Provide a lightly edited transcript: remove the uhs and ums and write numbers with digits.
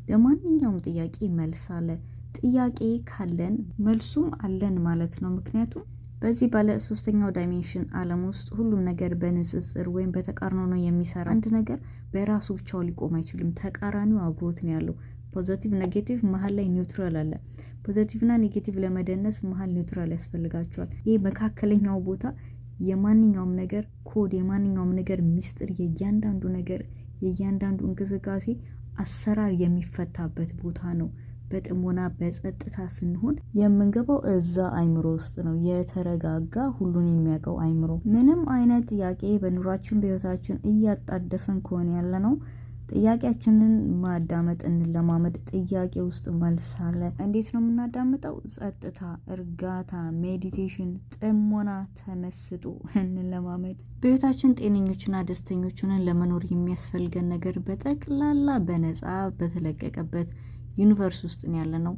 ለማንኛውም ጥያቄ መልስ አለ። ጥያቄ ካለን መልሱም አለን ማለት ነው። ምክንያቱም በዚህ ባለ ሶስተኛው ዳይሜንሽን ዓለም ውስጥ ሁሉም ነገር በንጽጽር ወይም በተቃርኖ ነው የሚሰራ። አንድ ነገር በራሱ ብቻው ሊቆም አይችልም። ተቃራኒው አብሮት ነው ያለው። ፖዚቲቭ ኔጌቲቭ መሀል ላይ ኒውትራል አለ። ፖዚቲቭ እና ኔጌቲቭ ለመደነስ መሀል ኒውትራል ያስፈልጋቸዋል። ይሄ መካከለኛው ቦታ የማንኛውም ነገር ኮድ፣ የማንኛውም ነገር ሚስጥር፣ የእያንዳንዱ ነገር የእያንዳንዱ እንቅስቃሴ አሰራር የሚፈታበት ቦታ ነው። በጥሞና በጸጥታ ስንሆን የምንገባው እዛ አይምሮ ውስጥ ነው። የተረጋጋ ሁሉን የሚያውቀው አይምሮ። ምንም አይነት ጥያቄ በኑሯችን በህይወታችን እያጣደፈን ከሆነ ያለ ነው ጥያቄያችንን ማዳመጥ እንለማመድ። ጥያቄ ውስጥ መልስ አለ። እንዴት ነው የምናዳምጠው? ጸጥታ፣ እርጋታ፣ ሜዲቴሽን፣ ጥሞና፣ ተመስጦ እንለማመድ። በህይወታችን ጤነኞችና ደስተኞች ሆነን ለመኖር የሚያስፈልገን ነገር በጠቅላላ በነፃ በተለቀቀበት ዩኒቨርስ ውስጥ ነው ያለነው።